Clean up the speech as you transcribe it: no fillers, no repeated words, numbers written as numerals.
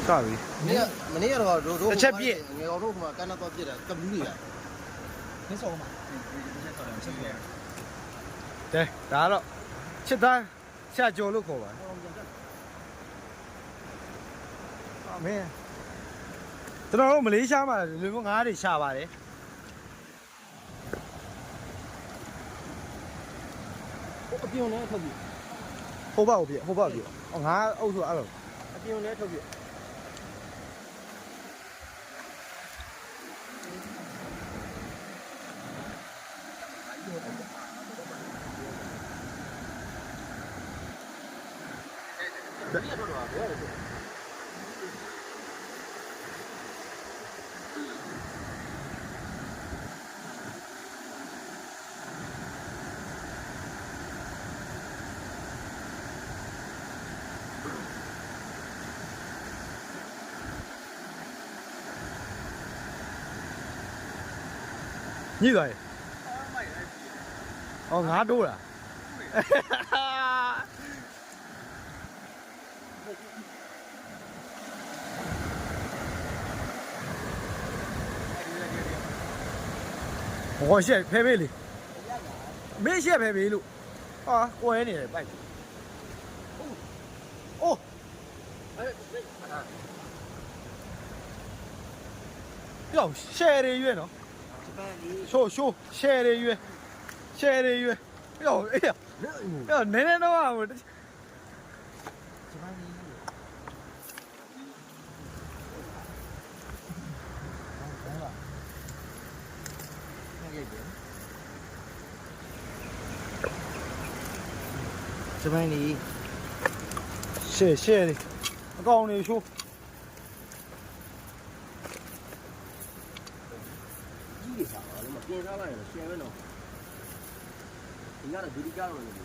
ကပြီမနေ့ကတော့တို့ငယ်တော်တို့ကကန်းတော့ပြစ်တာကဘူးတွေကမင်းစောမှာတဲဒါတော့ချစ်သားဆရာကျော်လို့ခေါ်ပါမင်းကျွန်တော်တို့မလေးရှားမှာလူမျိုးငါးတွေရှာပါတယ်အပြုံနဲ့ထုတ်ပြီဟိုဘက်ကိုပြငါးအုပ်ဆိုအဲ့လိုအပြုံနဲ့ထုတ်ပြီညှိသွားရေအော်ငါတိုးတာဟောရှက်ဖဲပေးလေမင်းရှက်ဖဲပေးလို့ဟာကွဲနေတယ်ပိုက်အိုးပြောရှယ်ရရွေးနော်ရှိုးရှယ်ရရွေးပြောအေးပြောနည်းနည်းတော့ဟိုဂျပန်နီရှယ်အကောင်နေရှိုးကြီးရစားတော့မပြင်းစားလိုက်ရရှယ်ပဲနော်ဒီကတော့ဒီကတော့လည်း